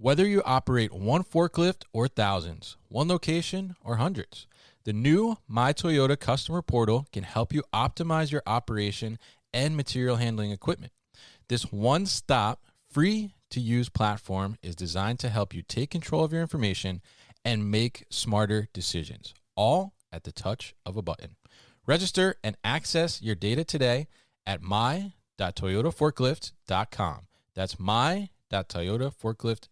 Whether you operate one forklift or thousands, one location or hundreds, the new My Toyota customer portal can help you optimize your operation and material handling equipment. This one-stop, free-to-use platform is designed to help you take control of your information and make smarter decisions, all at the touch of a button. Register and access your data today at my.toyotaforklift.com. That's my.toyotaforklift.com.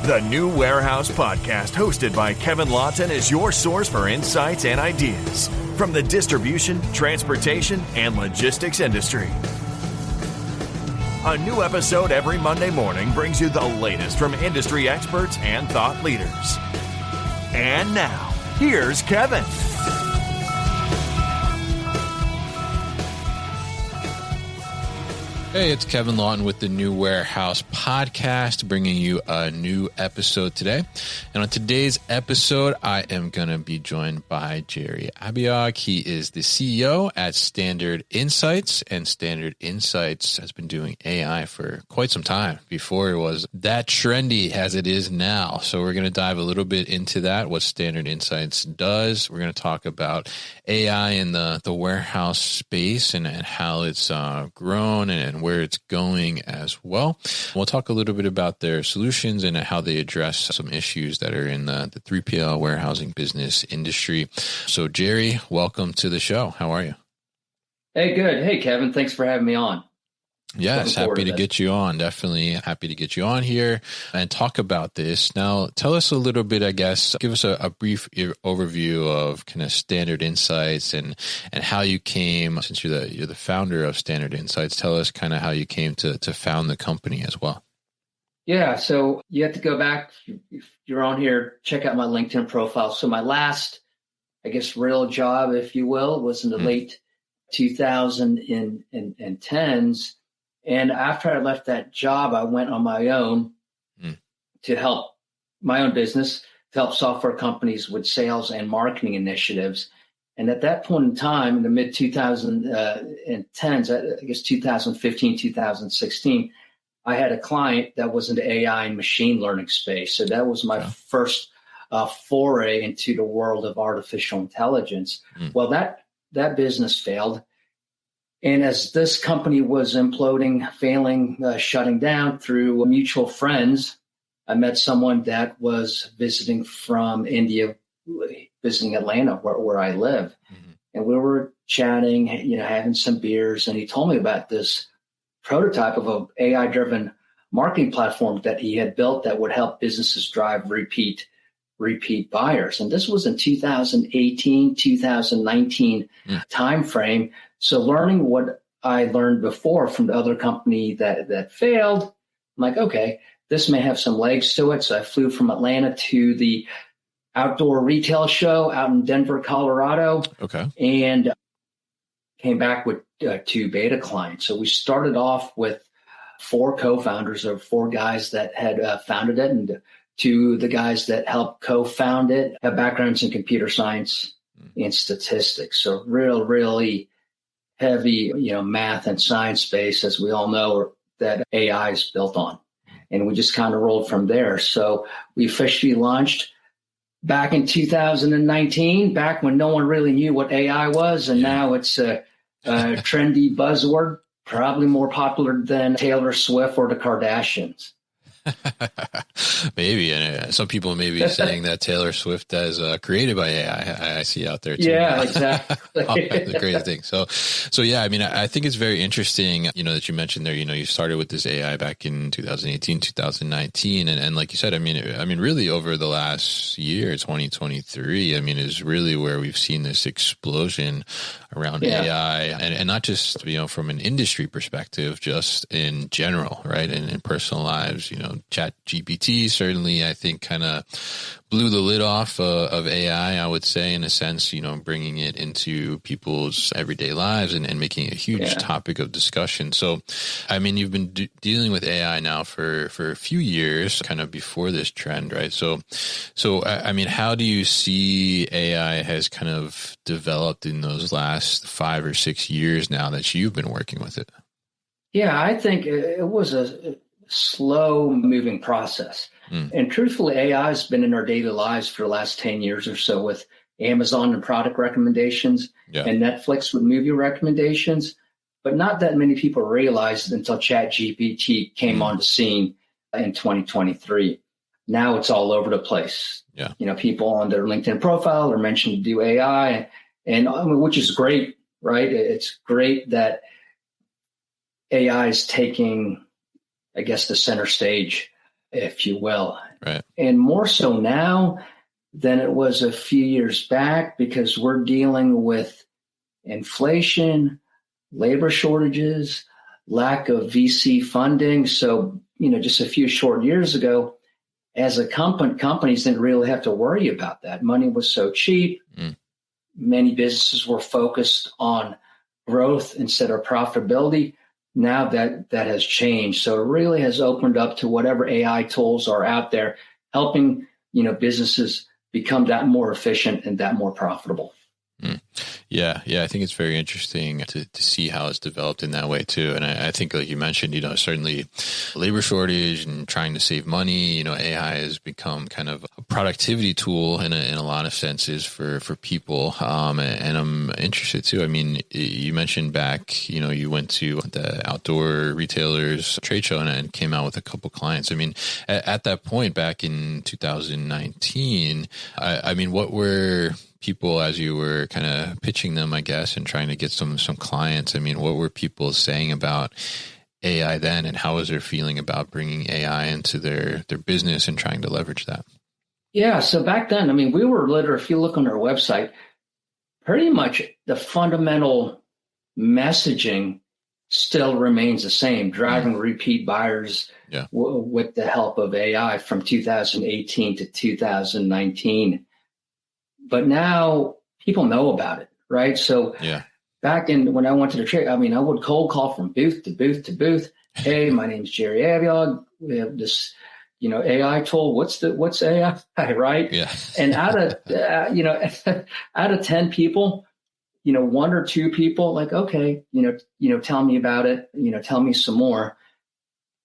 The New Warehouse Podcast, hosted by Kevin Lawton, is your source for insights and ideas from the distribution, transportation, and logistics industry. A new episode every Monday morning brings you the latest from industry experts and thought leaders. And now, here's Kevin. Hey, it's Kevin Lawton with the New Warehouse Podcast, bringing you a new episode today. And on today's episode, I am going to be joined by Jerry Abiog. He is the CEO at Standard Insights, and Standard Insights has been doing AI for quite some time, before it was that trendy as it is now. So we're going to dive a little bit into that, what Standard Insights does. We're going to talk about AI in the warehouse space and how it's grown and where it's going as well. We'll talk a little bit about their solutions and how they address some issues that are in the 3PL warehousing business industry. So Jerry, welcome to the show. How are you? Hey, good. Hey, Kevin. Thanks for having me on. Yes, happy to get you on. Definitely happy to get you on here and talk about this. Now, tell us a little bit, I guess, give us a brief overview of kind of Standard Insights and how you came, since you're the founder of Standard Insights, tell us kind of how you came to found the company as well. Yeah, so you have to go back. If you're on here, check out my LinkedIn profile. So my last, I guess, real job, if you will, was in the late 2010s. And after I left that job, I went on my own to help my own business, to help software companies with sales and marketing initiatives. And at that point in time, in the mid 2010s, I guess 2015, 2016, I had a client that was in the AI and machine learning space. So that was my first foray into the world of artificial intelligence. Well, that business failed. And as this company was imploding, failing, shutting down, through mutual friends, I met someone that was visiting from India, visiting Atlanta, where I live. And we were chatting, having some beers. And he told me about this prototype of an AI-driven marketing platform that he had built that would help businesses drive repeat buyers. And this was in 2018, 2019 timeframe. So learning what I learned before from the other company that failed, I'm like, okay, this may have some legs to it. So I flew from Atlanta to the outdoor retail show out in Denver, Colorado. Okay. And came back with 2 beta clients. So we started off with 4 co-founders, or 4 guys that had founded it, and 2 of the guys that helped co-found it have backgrounds in computer science and statistics. So really heavy, math and science base, as we all know, that AI is built on. And we just kind of rolled from there. So we officially launched back in 2019, back when no one really knew what AI was. And now it's a trendy buzzword, probably more popular than Taylor Swift or the Kardashians. Maybe, and some people may be saying that Taylor Swift is created by AI. I see out there too. Yeah, exactly. The greatest thing. So yeah, I mean, I think it's very interesting, that you mentioned there, you started with this AI back in 2018, 2019. And like you said, I mean, really over the last year, 2023, is really where we've seen this explosion around AI and not just, from an industry perspective, just in general, right? And in personal lives, Chat GPT certainly, I think, kind of blew the lid off of AI, I would say, in a sense, bringing it into people's everyday lives and making it a huge topic of discussion. So, I mean, you've been dealing with AI now for a few years, kind of before this trend, right? So, I mean, how do you see AI has kind of developed in those last 5 or 6 years now that you've been working with it? Yeah, I think it was a slow moving process. And truthfully, AI has been in our daily lives for the last 10 years or so, with Amazon and product recommendations and Netflix with movie recommendations. But not that many people realized until ChatGPT came on the scene in 2023. Now it's all over the place. Yeah. People on their LinkedIn profile are mentioned to do AI, and which is great, right? It's great that AI is taking, I guess, the center stage, if you will. Right. And more so now than it was a few years back, because we're dealing with inflation, labor shortages, lack of VC funding. So, just a few short years ago, as a companies didn't really have to worry about that. Money was so cheap. Many businesses were focused on growth instead of profitability. Now that has changed. So it really has opened up to whatever AI tools are out there, helping, businesses become that more efficient and that more profitable. Yeah. I think it's very interesting to see how it's developed in that way too. And I think, like you mentioned, certainly labor shortage and trying to save money, AI has become kind of a productivity tool in a lot of senses for people. And I'm interested too. I mean, you mentioned back, you went to the outdoor retailers trade show and came out with a couple clients. I mean, at that point back in 2019, I mean, what were people, as you were kind of pitching them, I guess, and trying to get some clients? I mean, what were people saying about AI then, and how was their feeling about bringing AI into their business and trying to leverage that? Yeah. So back then, I mean, we were literally, if you look on our website, pretty much the fundamental messaging still remains the same, driving repeat buyers with the help of AI from 2018 to 2019. But now people know about it, right? So back when I went to the trade, I mean, I would cold call from booth to booth to booth. Hey, my name's Jerry Abiog. We have this, AI tool. What's AI, right? Yeah. And out of 10 people, 1 or 2 people like, okay, tell me about it. Tell me some more.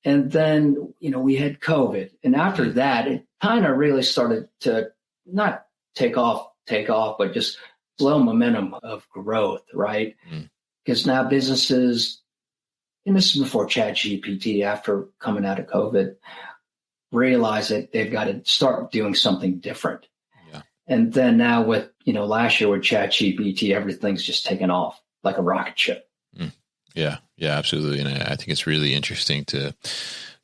And then, we had COVID, and after that, it kind of really started to not take off, but just slow momentum of growth, right? Because now businesses, and this is before ChatGPT, after coming out of COVID, realize that they've got to start doing something different. Yeah. And then now with, last year with ChatGPT, everything's just taken off like a rocket ship. Yeah, absolutely. And I think it's really interesting to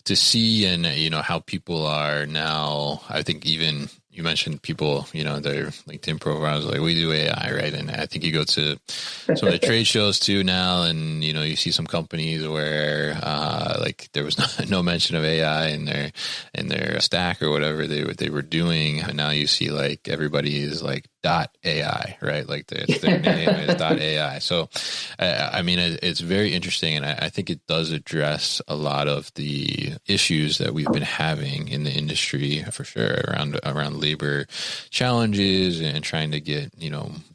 see, and, how people are now. I think even you mentioned people, their LinkedIn profiles, like, we do AI, right? And I think you go to some of the trade shows too now, and, you see some companies where, like, there was no mention of AI in their stack or whatever they were doing. And now you see, like, everybody is like .ai, right? Like their name is .ai. So, I mean, it's very interesting. And I think it does address a lot of the issues that we've been having in the industry, for sure, around labor challenges and trying to get,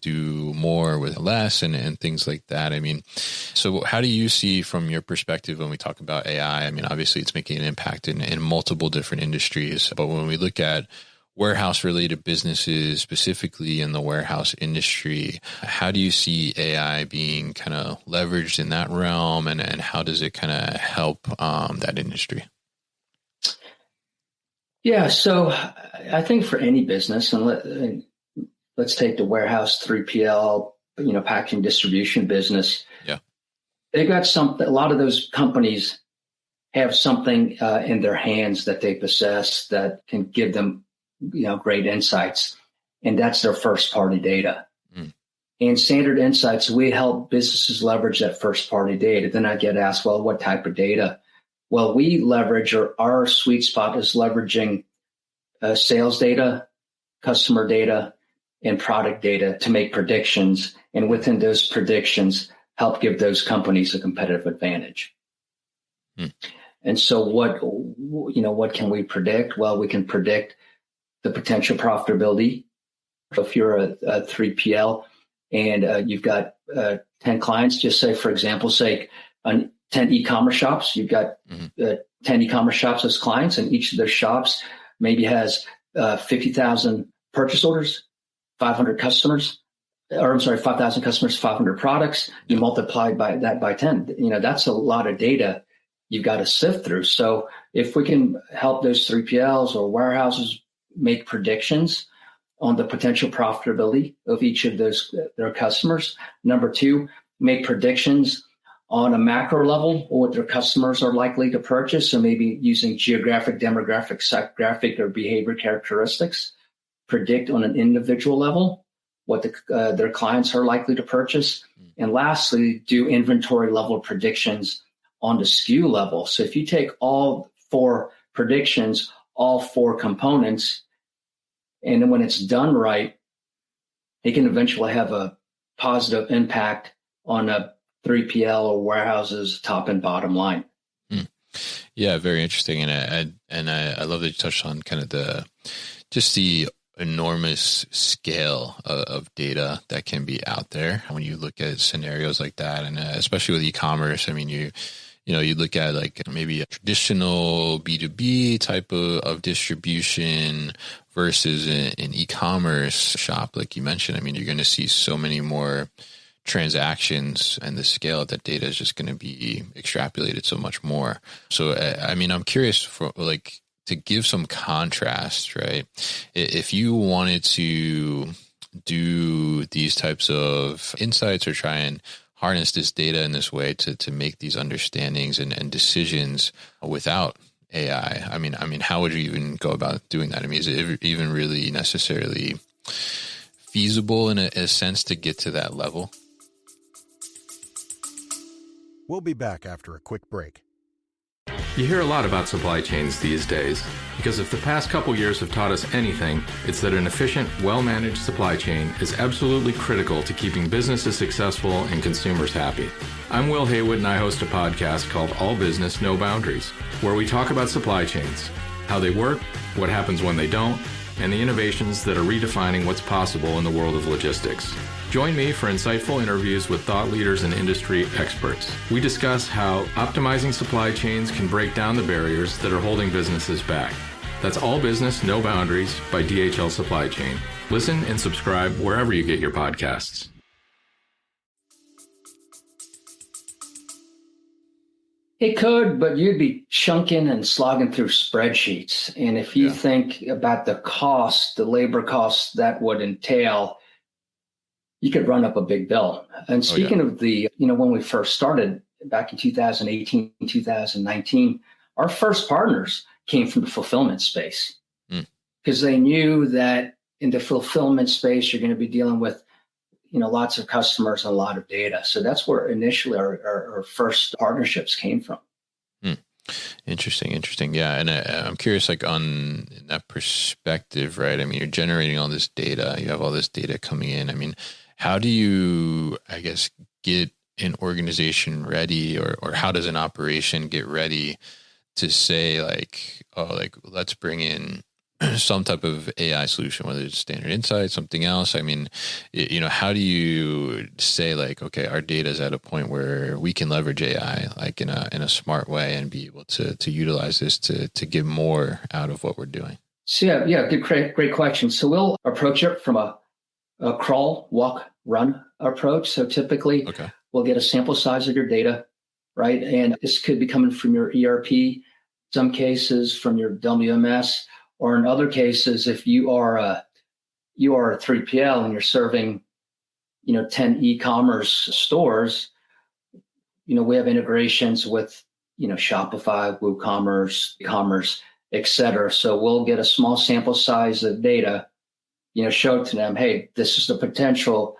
do more with less and things like that. I mean, so how do you see from your perspective when we talk about AI? I mean, obviously it's making an impact in multiple different industries, but when we look at warehouse related businesses, specifically in the warehouse industry, how do you see AI being kind of leveraged in that realm, and how does it kind of help that industry? Yeah, so I think for any business, and let's take the warehouse 3PL, packaging distribution business. Yeah, they got something. A lot of those companies have something in their hands that they possess that can give them, great insights, and that's their first party data. And Standard Insights, we help businesses leverage that first party data. Then I get asked, well, what type of data? Well, we leverage, or our sweet spot is leveraging sales data, customer data, and product data to make predictions. And within those predictions, help give those companies a competitive advantage. And so what can we predict? Well, we can predict the potential profitability. So if you're a 3PL and you've got 10 clients, just say, for example's sake, on 10 e-commerce shops, you've got 10 e-commerce shops as clients, and each of their shops maybe has 50,000 purchase orders, 500 customers, 5,000 customers, 500 products. You multiply that by 10. That's a lot of data you've got to sift through. So if we can help those 3PLs or warehouses make predictions on the potential profitability of each of their customers. Number two, make predictions on a macro level what their customers are likely to purchase. So maybe using geographic, demographic, psychographic, or behavior characteristics, predict on an individual level what their clients are likely to purchase. And lastly, do inventory level predictions on the SKU level. So if you take all four predictions, all four components, and then when it's done right, it can eventually have a positive impact on a 3PL or warehouse's top and bottom line. Yeah, very interesting. And I love that you touched on kind of the enormous scale of data that can be out there when you look at scenarios like that. And especially with e-commerce, I mean, you look at like maybe a traditional B2B type of distribution versus an e-commerce shop, like you mentioned. I mean, you're going to see so many more transactions, and the scale of that data is just going to be extrapolated so much more. So, I mean, I'm curious to give some contrast, right? If you wanted to do these types of insights or try and harness this data in this way to make these understandings and decisions without AI, I mean, how would you even go about doing that? I mean, is it even really necessarily feasible in a sense to get to that level? We'll be back after a quick break. You hear a lot about supply chains these days because if the past couple years have taught us anything, it's that an efficient, well-managed supply chain is absolutely critical to keeping businesses successful and consumers happy. I'm Will Haywood, and I host a podcast called All Business, No Boundaries, where we talk about supply chains, how they work, what happens when they don't, and the innovations that are redefining what's possible in the world of logistics. Join me for insightful interviews with thought leaders and industry experts. We discuss how optimizing supply chains can break down the barriers that are holding businesses back. That's All Business, No Boundaries by DHL Supply Chain. Listen and subscribe wherever you get your podcasts. It could, but you'd be chunking and slogging through spreadsheets. And if you think about the labor costs that would entail, you could run up a big bill. And speaking of when we first started back in 2018, 2019, our first partners came from the fulfillment space because they knew that in the fulfillment space, you're going to be dealing with, lots of customers and a lot of data. So that's where initially our first partnerships came from. Interesting. Yeah. And I'm curious, like on that perspective, right? I mean, you're generating all this data, you have all this data coming in. I mean, how do you, I guess, get an organization ready or how does an operation get ready to say let's bring in some type of AI solution, whether it's Standard Insights, something else? I mean, how do you say okay, our data is at a point where we can leverage AI like in a smart way and be able to utilize this to get more out of what we're doing? So great question. So we'll approach it from a crawl, walk, run approach. So typically we'll get a sample size of your data, right? And this could be coming from your ERP, some cases from your WMS, or in other cases, if you are a 3PL and you're serving, 10 e-commerce stores, we have integrations with, Shopify, WooCommerce, e-commerce, et cetera. So we'll get a small sample size of data, show to them, hey, this is the potential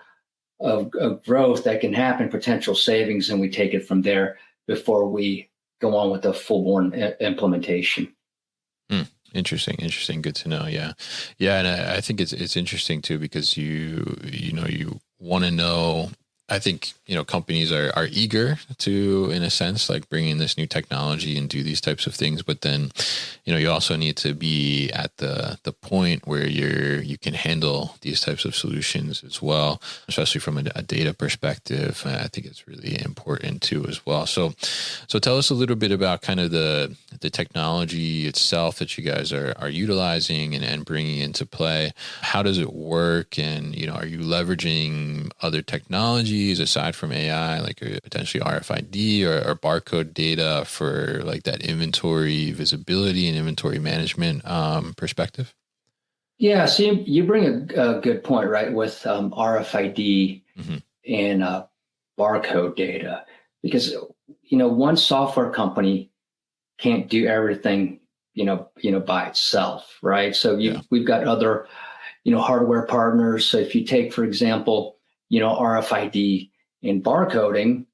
of growth that can happen, potential savings, and we take it from there before we go on with the full-born implementation. Interesting. Good to know. Yeah. Yeah. And I think it's interesting too, because you want to know, I think, companies are eager to, in a sense, like bring in this new technology and do these types of things. But then, you also need to be at the point where you can handle these types of solutions as well, especially from a data perspective. I think it's really important too as well. So tell us a little bit about kind of the technology itself that you guys are utilizing and bringing into play. How does it work? And, are you leveraging other technologies aside from AI, like potentially RFID or barcode data for like that inventory visibility and inventory management perspective? Yeah, so you bring a good point, right, with RFID and barcode data, because one software company can't do everything by itself, right? So we've got other hardware partners. So if you take, for example, RFID and barcoding,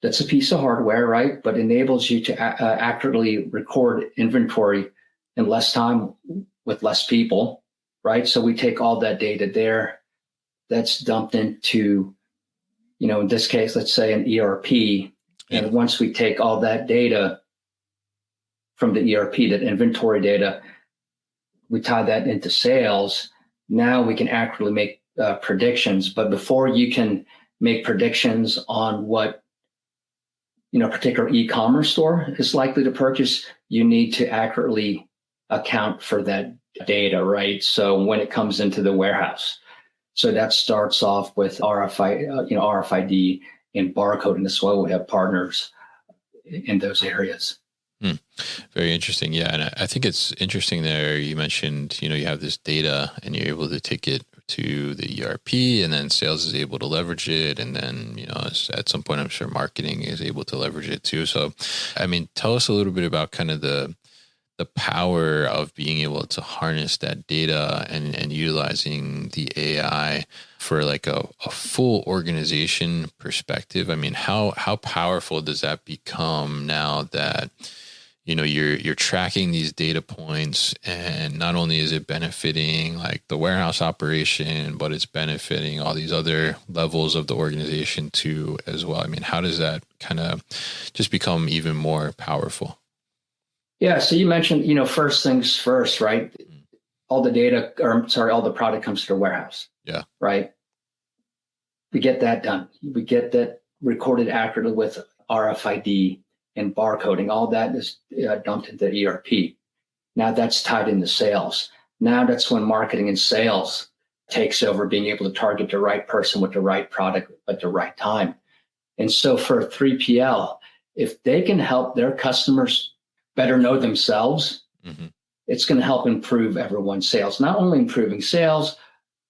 that's a piece of hardware, right? But enables you to accurately record inventory in less time with less people, right? So we take all that data there, that's dumped into, in this case, let's say an ERP. And once we take all that data from the ERP, that inventory data, we tie that into sales. Now we can accurately make predictions. But before you can make predictions on what a particular e-commerce store is likely to purchase, you need to accurately account for that data, right? So when it comes into the warehouse, so that starts off with RFID and barcoding. That's why we have partners in those areas. Very interesting. Yeah. And I think it's interesting there. You mentioned, you have this data and you're able to take it to the ERP, and then sales is able to leverage it. And then, at some point, I'm sure marketing is able to leverage it too. So, tell us a little bit about kind of the power of being able to harness that data and utilizing the AI for like a full organization perspective. How powerful does that become now that you're tracking these data points, and not only is it benefiting like the warehouse operation, but it's benefiting all these other levels of the organization too as well. How does that kind of just become even more powerful? Yeah. So you mentioned, first things first, right? All the product comes to the warehouse. Yeah. Right. We get that done. We get that recorded accurately with RFID and barcoding. All that is dumped into the ERP. Now that's tied into sales. Now that's when marketing and sales takes over, being able to target the right person with the right product at the right time. And so for a 3PL, if they can help their customers better know themselves, it's going to help improve everyone's sales. Not only improving sales,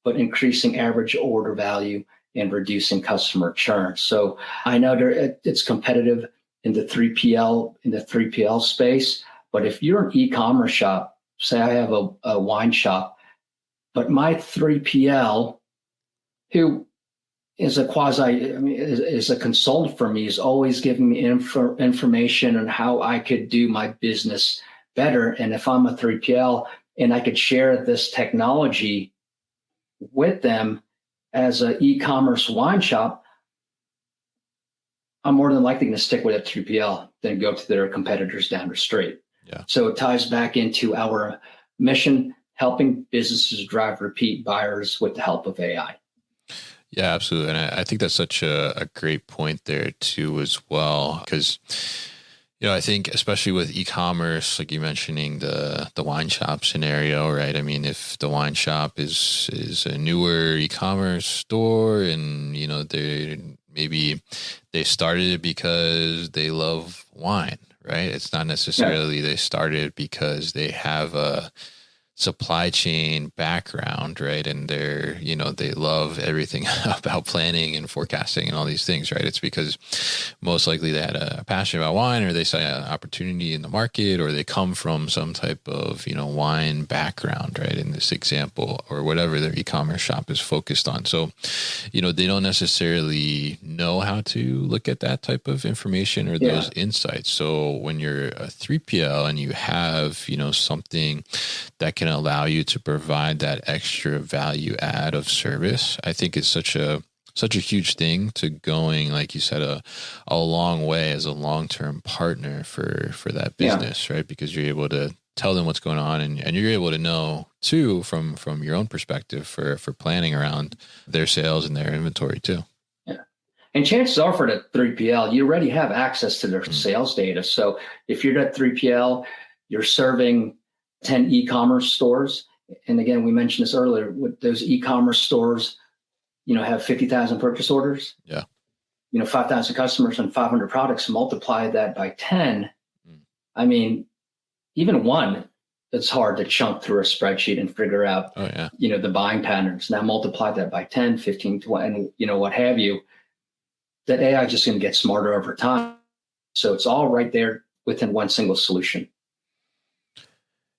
but increasing average order value and reducing customer churn. So I know it's competitive in the 3PL space. But if you're an e-commerce shop, say I have a wine shop, but my 3PL, who is is a consultant for me, is always giving me information on how I could do my business better. And if I'm a 3PL and I could share this technology with them as an e-commerce wine shop, I'm more than likely going to stick with a 3PL than go to their competitors down the street. Yeah. So it ties back into our mission, helping businesses drive repeat buyers with the help of AI. Yeah, absolutely. And I think that's such a great point there too as well, because I think especially with e-commerce, like you mentioning the wine shop scenario, right? If the wine shop is a newer e-commerce store, and they started it because they love wine, right? It's not necessarily they started because they have a supply chain background, right? And they're, they love everything about planning and forecasting and all these things, right? It's because most likely they had a passion about wine, or they saw an opportunity in the market, or they come from some type of, wine background, right? In this example, or whatever their e-commerce shop is focused on. So, they don't necessarily know how to look at that type of information or those insights. So when you're a 3PL and you have, something that can allow you to provide that extra value add of service, I think it's such a huge thing to going, like you said, a long way as a long-term partner for that business, right? Because you're able to tell them what's going on, and you're able to know too from your own perspective for planning around their sales and their inventory too. Yeah. And chances are for the 3PL, you already have access to their sales data. So if you're at 3PL, you're serving 10 e-commerce stores. And again, we mentioned this earlier, with those e-commerce stores, have 50,000 purchase orders. Yeah. 5,000 customers and 500 products, multiply that by 10. I mean, even one, it's hard to chunk through a spreadsheet and figure out, the buying patterns. Now multiply that by 10, 15, 20, and what have you. That AI is just going to get smarter over time. So it's all right there within one single solution.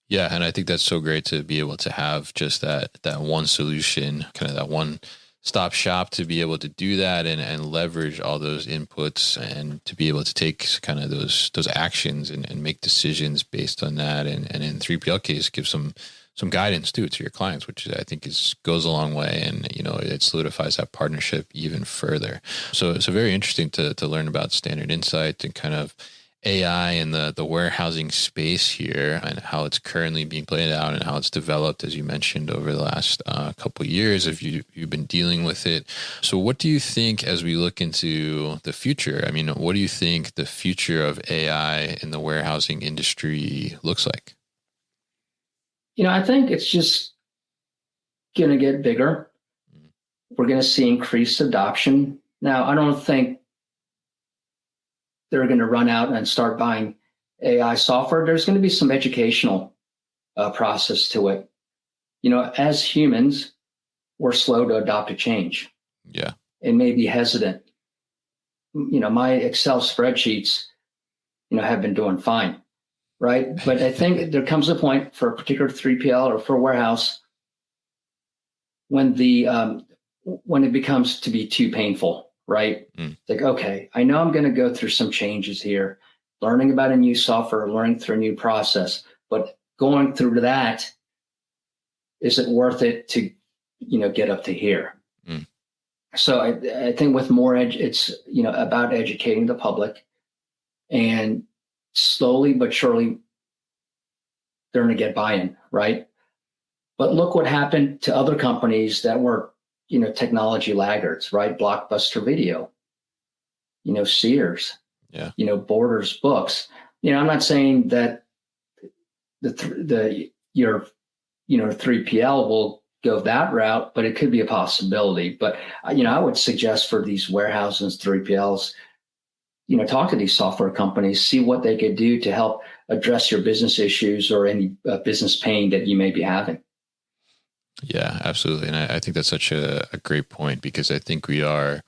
Yeah. And I think that's so great to be able to have just that one solution, kind of that one stop shop to be able to do that and leverage all those inputs and to be able to take kind of those actions and make decisions based on that. And in 3PL case, give some guidance too to your clients, which I think goes a long way, and it solidifies that partnership even further. So it's very interesting to learn about Standard Insights and kind of AI in the warehousing space here, and how it's currently being played out and how it's developed, as you mentioned, over the last couple of years. If you've been dealing with it. So what do you think as we look into the future? I mean, what do you think the future of AI in the warehousing industry looks like? I think it's just going to get bigger. We're going to see increased adoption. Now, I don't think they're going to run out and start buying AI software. There's going to be some educational process to it. As humans, we're slow to adopt a change. Yeah. And maybe hesitant. My Excel spreadsheets, have been doing fine. Right. But I think there comes a point for a particular 3PL or for a warehouse when it becomes to be too painful. Right. Like, okay, I know I'm going to go through some changes here, learning about a new software, learning through a new process, but going through that, is it worth it to, get up to here? So I think with more it's, about educating the public, and slowly but surely they're going to get buy-in. Right. But look what happened to other companies that were, technology laggards, right? Blockbuster Video, Sears, Borders Books. I'm not saying that your 3PL will go that route, but it could be a possibility. But I would suggest for these warehouses, 3PLs, talk to these software companies, see what they could do to help address your business issues or any business pain that you may be having. Yeah, absolutely. And I think that's such a great point, because I think we are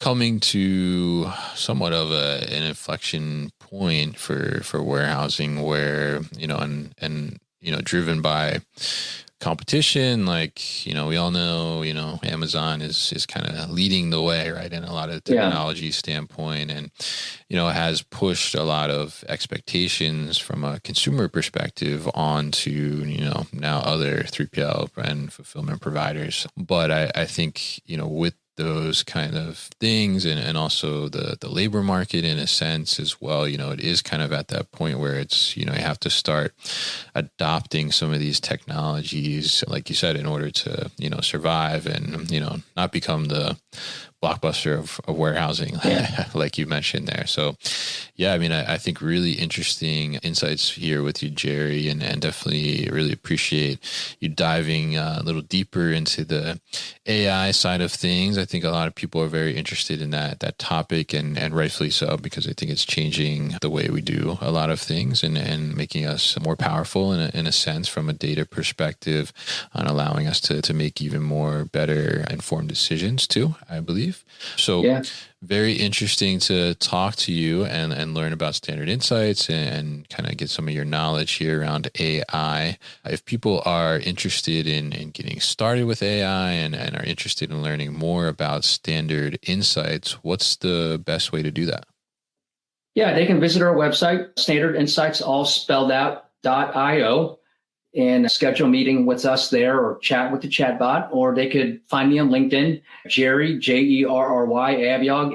coming to somewhat of an inflection point for warehousing where, and driven by competition, like, we all know, Amazon is kind of leading the way, right, in a lot of technology standpoint, and, has pushed a lot of expectations from a consumer perspective onto, now other 3PL and fulfillment providers. But I think, with those kind of things and also the labor market in a sense as well, it is kind of at that point where it's, you have to start adopting some of these technologies, like you said, in order to, survive and, not become the blockbuster of warehousing, like you mentioned there. So yeah, I mean, I think really interesting insights here with you, Jerry, and definitely really appreciate you diving a little deeper into the AI side of things. I think a lot of people are very interested in that topic, and rightfully so, because I think it's changing the way we do a lot of things and making us more powerful in a sense from a data perspective, and allowing us to make even more better informed decisions too, I believe. So very interesting to talk to you and learn about Standard Insights and kind of get some of your knowledge here around AI. If people are interested in getting started with AI and are interested in learning more about Standard Insights, what's the best way to do that? Yeah, they can visit our website, Standard Insights, all spelled out, .io, and schedule a meeting with us there or chat with the chatbot, or they could find me on LinkedIn, Jerry, Jerry, Abiog,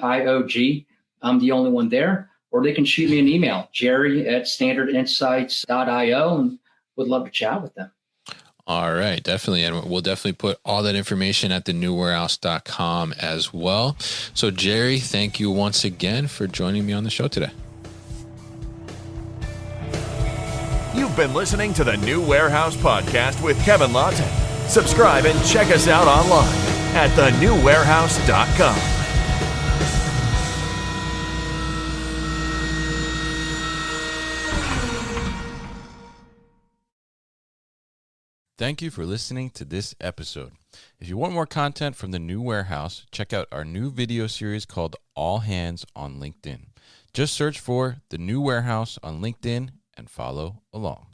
Abiog. I'm the only one there. Or they can shoot me an email, jerry@standardinsights.io, and would love to chat with them. All right, definitely. And we'll definitely put all that information at thenewwarehouse.com as well. So Jerry, thank you once again for joining me on the show today. You've been listening to the New Warehouse Podcast with Kevin Lawton. Subscribe and check us out online at thenewwarehouse.com. Thank you for listening to this episode. If you want more content from the New Warehouse, check out our new video series called All Hands on LinkedIn. Just search for the New Warehouse on LinkedIn and follow along.